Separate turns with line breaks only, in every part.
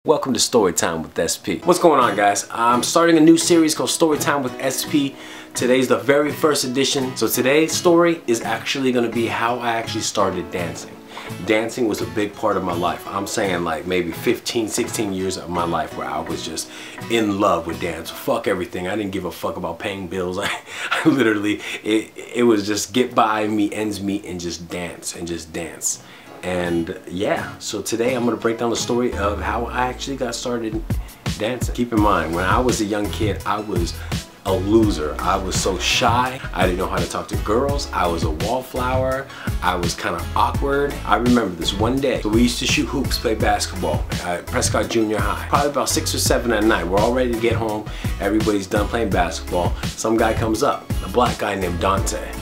Welcome to Storytime with SP. What's going on, guys? I'm starting a new series called Storytime with SP. Today's the very first edition. So today's story is actually going to be how I actually started dancing. Dancing was a big part of my life. I'm saying like maybe 15, 16 years of my life where I was just in love with dance. Fuck everything. I didn't give a fuck about paying bills. I literally, it was just get by me, ends meet, and just dance and just dance. And yeah, so today I'm going to break down the story of how I actually got started dancing. Keep in mind, when I was a young kid, I was a loser. I was so shy. I didn't know how to talk to girls. I was a wallflower. I was kind of awkward. I remember this one day. So we used to shoot hoops, play basketball at Prescott Junior High. Probably about 6 or 7 at night. We're all ready to get home. Everybody's done playing basketball. Some guy comes up, a black guy named Dante.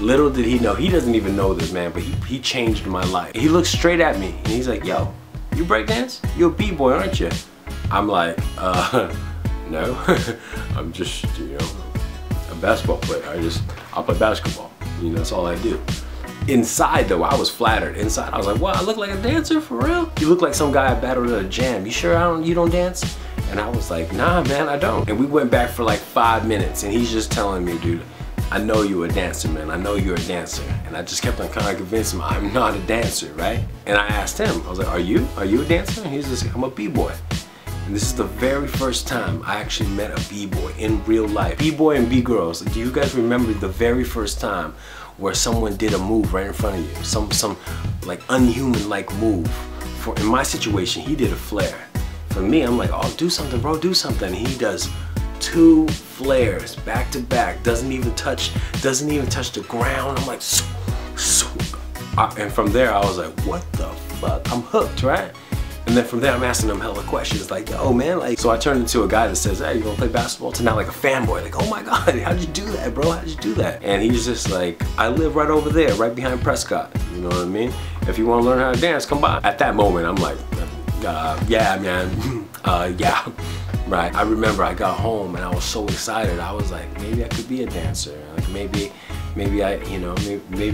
Little did he know, he doesn't even know this, man, but he changed my life. He looked straight at me and he's like, yo, you breakdance? You're a b-boy, aren't you? I'm like, no. I'm just, you know, a basketball player. I'll play basketball. You know, that's all I do. Inside though, I was flattered. Inside, I was like, wow, I look like a dancer for real? You look like some guy I battled at a jam. You sure you don't dance? And I was like, nah, man, I don't. And we went back for like 5 minutes and he's just telling me, dude, I know you're a dancer, man. I know you're a dancer. And I just kept on kind of convincing him I'm not a dancer, right? And I asked him, I was like, are you a dancer? And he's just like, I'm a b-boy. And this is the very first time I actually met a b-boy in real life. B-boy and b-girls. Do you guys remember the very first time where someone did a move right in front of you? Some like unhuman-like move. In my situation, he did a flare. For me, I'm like, oh, do something, bro, do something. He does 2 flares back to back, doesn't even touch the ground. I'm like, and from there I was like, what the fuck? I'm hooked, right? And then from there I'm asking him hella questions like, yo, man, like, so I turned into a guy that says, hey, you wanna play basketball? To now like a fanboy, like, oh my god, how'd you do that, bro? How'd you do that? And he's just like, I live right over there, right behind Prescott. You know what I mean? If you wanna learn how to dance, come by. At that moment, I'm like, yeah, man, yeah. Right. I remember I got home and I was so excited. I was like, maybe I could be a dancer. Like maybe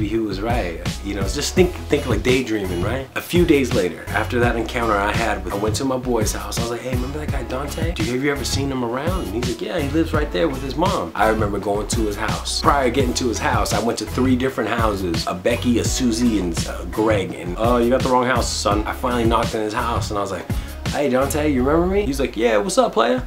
he was right. You know, just think like daydreaming, right? A few days later, after that encounter I went to my boy's house. I was like, hey, remember that guy Dante? Have you ever seen him around? And he's like, yeah, he lives right there with his mom. I remember going to his house. Prior to getting to his house, I went to 3 different houses, a Becky, a Susie, and Greg. And oh, you got the wrong house, son. I finally knocked on his house and I was like, hey Dante, you remember me? He's like, yeah, what's up, player?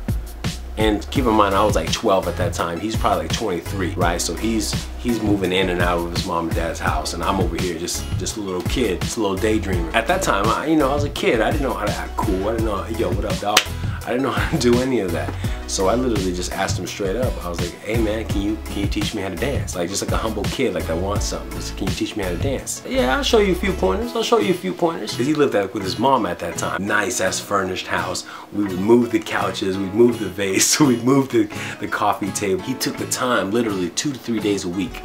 And keep in mind, I was like 12 at that time. He's probably like 23, right? So he's moving in and out of his mom and dad's house, and I'm over here just a little kid, just a little daydreamer. At that time, I was a kid. I didn't know how to act cool. I didn't know, yo, what up, dog? I didn't know how to do any of that. So I literally just asked him straight up. I was like, hey man, can you teach me how to dance? Like just like a humble kid, like I want something. Just, can you teach me how to dance? Yeah, I'll show you a few pointers. I'll show you a few pointers. Cause he lived with his mom at that time. Nice ass furnished house. We would move the couches, we'd move the vase, we'd move the coffee table. He took the time, literally 2 to 3 days a week,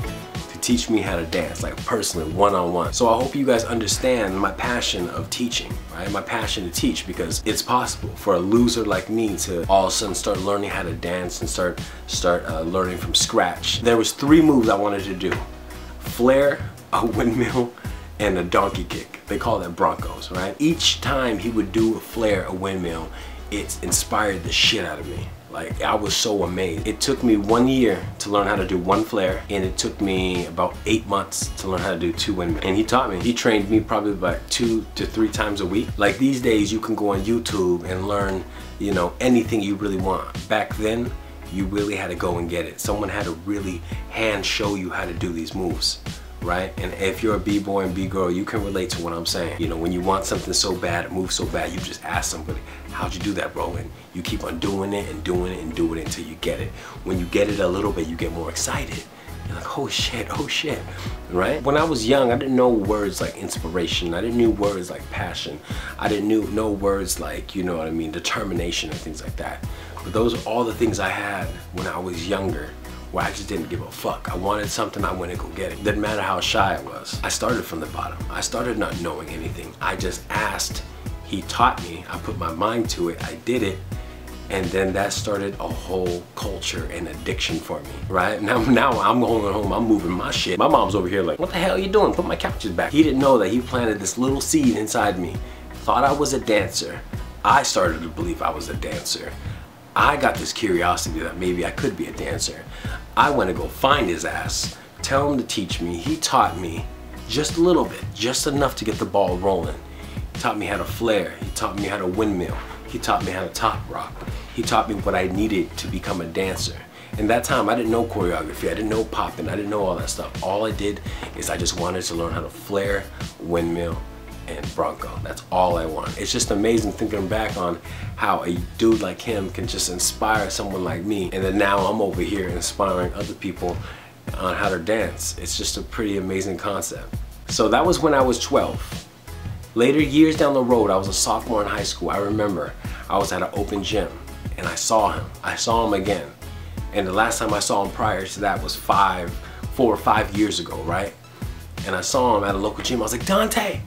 teach me how to dance, like personally, one-on-one. So I hope you guys understand my passion of teaching, right? My passion to teach, because it's possible for a loser like me to all of a sudden start learning how to dance and start learning from scratch. There was 3 moves I wanted to do: flare, a windmill, and a donkey kick. They call that Broncos, right? Each time he would do a flare, a windmill, it inspired the shit out of me. Like, I was so amazed. It took me 1 year to learn how to do 1 flare, and it took me about 8 months to learn how to do 2 windmills. And he taught me. He trained me probably about 2 to 3 times a week. Like these days, you can go on YouTube and learn, you know, anything you really want. Back then, you really had to go and get it. Someone had to really hand show you how to do these moves, right? And if you're a b-boy and b-girl, you can relate to what I'm saying. You know, when you want something so bad, it moves so bad, you just ask somebody, how'd you do that, bro? And you keep on doing it and doing it and doing it until you get it. When you get it a little bit, you get more excited. You're like, oh shit, right? When I was young, I didn't know words like inspiration. I didn't know words like passion. I didn't know words like, you know what I mean, determination and things like that. But those are all the things I had when I was younger, where I just didn't give a fuck. I wanted something, I went and go get it. Didn't matter how shy I was. I started from the bottom. I started not knowing anything. I just asked. He taught me. I put my mind to it. I did it. And then that started a whole culture and addiction for me, right? Now I'm going home, I'm moving my shit. My mom's over here like, what the hell are you doing? Put my couches back. He didn't know that he planted this little seed inside me thought I was a dancer. I started to believe I was a dancer. I got this curiosity that maybe I could be a dancer. I went to go find his ass, tell him to teach me. He taught me just a little bit, just enough to get the ball rolling. He taught me how to flare. He taught me how to windmill. He taught me how to top rock. He taught me what I needed to become a dancer. In that time, I didn't know choreography. I didn't know popping. I didn't know all that stuff. All I did is I just wanted to learn how to flare, windmill, and bronco. That's all I want. It's just amazing thinking back on how a dude like him can just inspire someone like me, and then now I'm over here inspiring other people on how to dance. It's just a pretty amazing concept. So that was when I was 12. Later years down the road, I was a sophomore in high school. I remember I was at an open gym and I saw him. I saw him again. And the last time I saw him prior to that was 4 or 5 years ago, right? And I saw him at a local gym. I was like, Dante.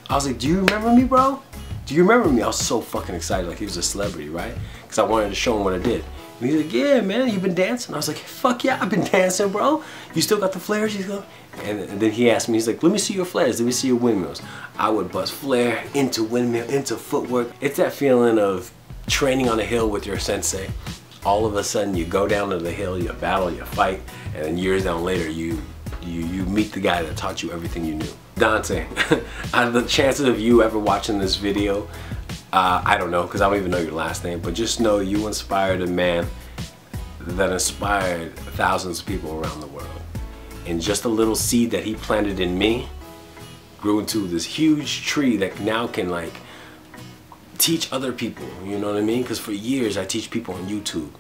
I was like, do you remember me, bro? Do you remember me? I was so fucking excited, like he was a celebrity, right? Because I wanted to show him what I did. And he's like, yeah, man, you been dancing? I was like, fuck yeah, I've been dancing, bro. You still got the flares? And then he asked me, he's like, let me see your flares, let me see your windmills. I would bust flare into windmill, into footwork. It's that feeling of training on a hill with your sensei. All of a sudden you go down to the hill, you battle, you fight, and then years down later you meet the guy that taught you everything you knew. Dante, out of the chances of you ever watching this video, I don't know, because I don't even know your last name, but just know you inspired a man that inspired thousands of people around the world. And just a little seed that he planted in me grew into this huge tree that now can like teach other people, you know what I mean? Because for years I teach people on YouTube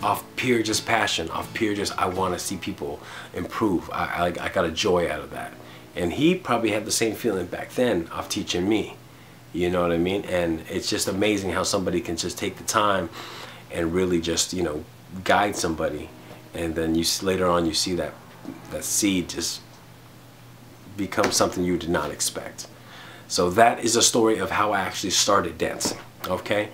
off pure just passion, off pure just I want to see people improve. I got a joy out of that. And he probably had the same feeling back then of teaching me, you know what I mean? And it's just amazing how somebody can just take the time and really just, you know, guide somebody, and then you later on you see that seed just become something you did not expect. So that is a story of how I actually started dancing, okay?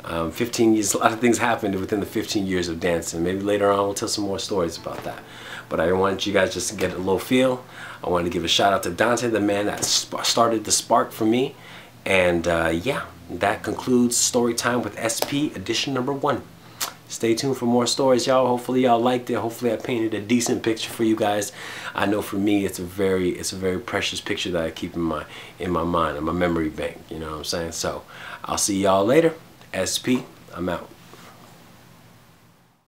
15 years, a lot of things happened within the 15 years of dancing. Maybe later on we'll tell some more stories about that. But I wanted you guys just to get a little feel. I wanted to give a shout out to Dante, the man that started the spark for me. And yeah, that concludes Storytime with SP edition number 1. Stay tuned for more stories, y'all. Hopefully y'all liked it. Hopefully I painted a decent picture for you guys. I know for me it's a very precious picture that I keep in my mind, in my memory bank, you know what I'm saying? So I'll see y'all later. SP, I'm out.